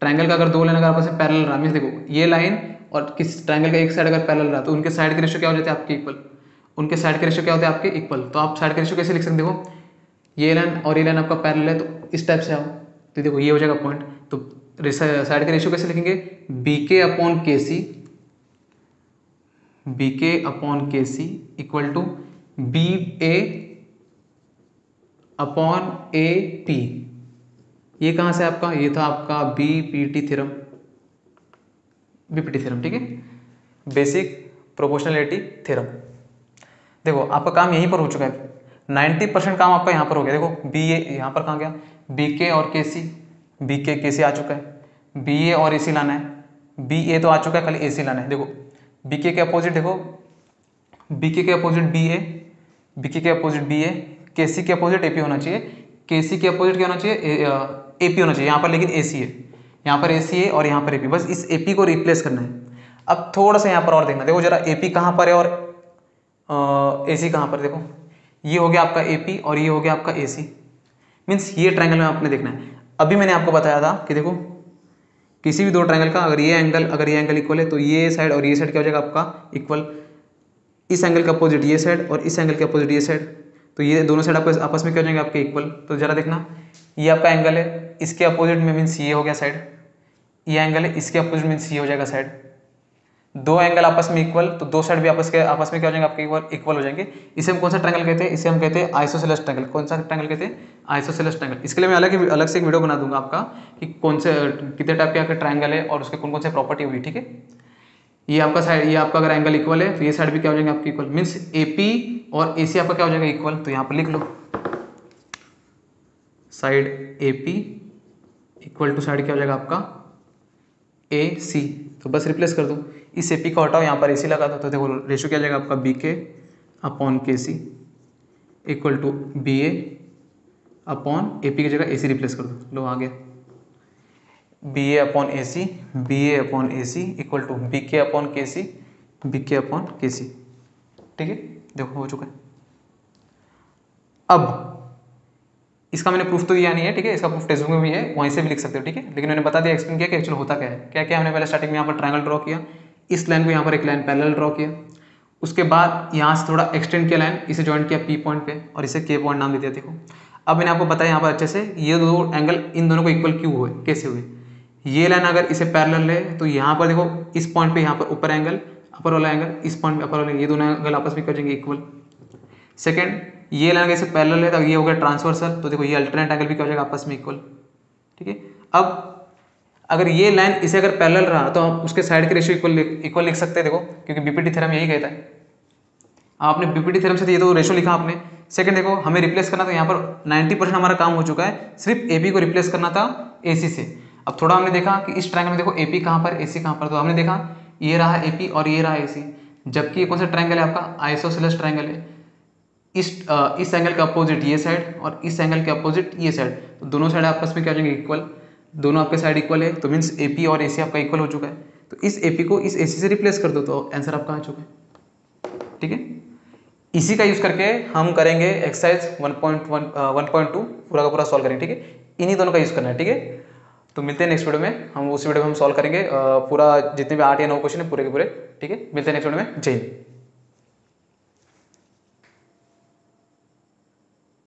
S1: ट्रायंगल का अगर दो लाइन अगर आपस में पैरेलल रहा, मींस देखो ये लाइन और किस ट्रायंगल का एक साइड अगर पैरेलल रहा तो उनके साइड के रेशियो क्या हो जाते हैं आपके इक्वल, उनके साइड के रेशियो क्या होते हैं आपके इक्वल। तो आप साइड के रेशियो कैसे लिख सकते हो, ये लाइन और ये लाइन आपका पैरेलल है तो इस टाइप से आओ, तो देखो ये हो जाएगा पॉइंट। तो साइड के रेशियो कैसे लिखेंगे, B K upon K C, B K upon K C equal to B A upon A P. ये कहाँ से आपका, ये था आपका बीपीटी थ्योरम, बीपीटी थ्योरम, ठीक है, बेसिक प्रोपोर्शनलिटी थ्योरम। देखो आपका काम यहीं पर हो चुका है, 90% काम आपका यहाँ पर हो गया। देखो बी ए यहाँ पर कहाँ गया, बी के और के सी, बी के सी आ चुका है, बी ए और ए सी लाना है, बी ए तो आ चुका है, खाली ए सी लाना है। देखो बी के अपोजिट, देखो बी के अपोजिट बी ए, बी के अपोजिट बी ए, के सी के अपोजिट ए पी होना चाहिए, के सी के अपोजिट क्या होना चाहिए, ए पी होना चाहिए। यहाँ पर लेकिन ए सी है, यहाँ पर ए सी है और यहाँ पर ए पी, बस इस ए पी को रिप्लेस करना है। अब थोड़ा सा यहाँ पर और देखना, देखो जरा ए पी कहाँ पर है और ए सी कहाँ पर, देखो ये हो गया आपका ए पी और ये हो गया आपका ए सी, मीन्स ये ट्रायंगल में आपने देखना है। अभी मैंने आपको बताया था कि देखो किसी भी दो ट्रायंगल का अगर ये एंगल इक्वल है तो ये साइड और ये साइड क्या हो जाएगा आपका इक्वल, इस एंगल के अपोजिट ये साइड और इस एंगल के अपोजिट ये साइड, तो ये दोनों साइड आपस में क्या हो जाएंगे आपके इक्वल। तो जरा देखना ये आपका एंगल है, इसके अपोजिट में मीन्स ये हो गया साइड, ये एंगल है इसके अपोजिट मीन्स ये हो जाएगा साइड। दो एंगल आपस में इक्वल तो दो साइड भी आपस में क्या हो जाएंगे आपके इक्वल हो जाएंगे। इसे हम कौन सा ट्रायंगल कहते हैं, इसे हम कहते हैं आइसोसेलेस ट्रायंगल। कौन सा ट्रायंगल कहते हैं, आइसोसेलेस ट्रायंगल। इसके लिए मैं अलग से एक वीडियो बना दूंगा आपका कि कौन से कितने टाइप के आपके ट्रायंगल है और उसके कौन कौन से प्रॉपर्टी हुई, ठीक है। ये आपका साइड, ये आपका अगर एंगल इक्वल है तो ये साइड भी क्या हो जाएंगे आपके इक्वल, मीन्स एपी और एसी आपका क्या हो जाएगा इक्वल। तो यहाँ पर लिख लो side AP equal to side क्या हो जाएगा आपका ए सी। तो बस रिप्लेस कर दो, इस एपी को हटाओ, यहाँ पर एसी लगा दो, तो देखो रेशियो क्या हो जाएगा आपका B K upon K C equal to B A upon A P की जगह ए सी रिप्लेस कर दो। लो आ गया B A upon A C, B A upon A C equal to B K upon K C, B K upon K सी, ठीक है। देखो हो चुका है। अब इसका मैंने प्रूफ तो दिया नहीं है, ठीक है, इसका प्रूफ टेक्स्ट बुक में भी है, वहीं से भी लिख सकते हो, ठीक है, लेकिन मैंने बता दिया, एक्सप्लेन किया कि एक्चुअली होता क्या है। क्या क्या हमने पहले स्टार्टिंग में यहाँ पर ट्रायंगल ड्रॉ किया, इस लाइन को यहाँ पर एक लाइन पैरेलल ड्रॉ किया, उसके बाद यहाँ से थोड़ा एक्सटेंड किया लाइन, इसे ज्वाइंट किया पी पॉइंट पे और इसे के पॉइंट नाम दे दिया। देखो अब मैंने आपको बताया यहाँ पर अच्छे से ये दो एंगल इन दोनों को इक्वल क्यों हुए, कैसे हुए। ये लाइन अगर इसे पैरेलल है तो यहाँ पर देखो इस पॉइंट पे यहाँ पर ऊपर एंगल अपर वाला एंगल, इस पॉइंट पे अपर वाला, ये दोनों एंगल आपस में कर जाएंगे इक्वल। सेकंड ये लाइन इसे पैरेलल है तो ये हो गया ट्रांसवर्सल, तो देखो ये अल्टरनेट एंगल भी क्या हो जाएगा आपस में इक्वल, ठीक है। अब अगर ये लाइन इसे अगर पैरेलल रहा तो आप उसके साइड के रेशियो इक्वल लिख सकते हैं, देखो क्योंकि बीपीटी थ्योरम यही कहता है। आपने बीपीटी थ्योरम से ये तो रेशियो लिखा आपने। सेकंड देखो हमें रिप्लेस करना था, यहाँ पर 90% हमारा काम हो चुका है, सिर्फ एबी को रिप्लेस करना था एसी से। अब थोड़ा हमने देखा कि इस ट्रायंगल में देखो AP कहाँ पर, AC कहाँ पर, तो हमने देखा ये रहा AP और ये रहा AC, जबकि ये कौन सा ट्रायंगल है आपका, आइसोसेलेस ट्रायंगल है। इस एंगल के अपोजिट ये साइड और इस एंगल के अपोजिट ये साइड, तो दोनों साइड आपस में क्या हो जाएंगे, इक्वल। दोनों आपके साइड इक्वल है, तो मीन्स AP और AC आपका इक्वल हो चुका है। तो इस AP को इस AC से रिप्लेस कर दो, तो आंसर आपका आ चुका है। ठीक है, इसी का यूज करके हम करेंगे एक्सरसाइज 1.2 पूरा का पूरा सॉल्व करेंगे। ठीक है, इन्हीं दोनों का यूज करना है। ठीक है, तो मिलते हैं नेक्स्ट वीडियो में, हम उस वीडियो में हम सॉल्व करेंगे पूरा जितने भी 8 या 9 क्वेश्चन है पूरे के पूरे। ठीक है, मिलते हैं नेक्स्ट वीडियो में, जय हिंद।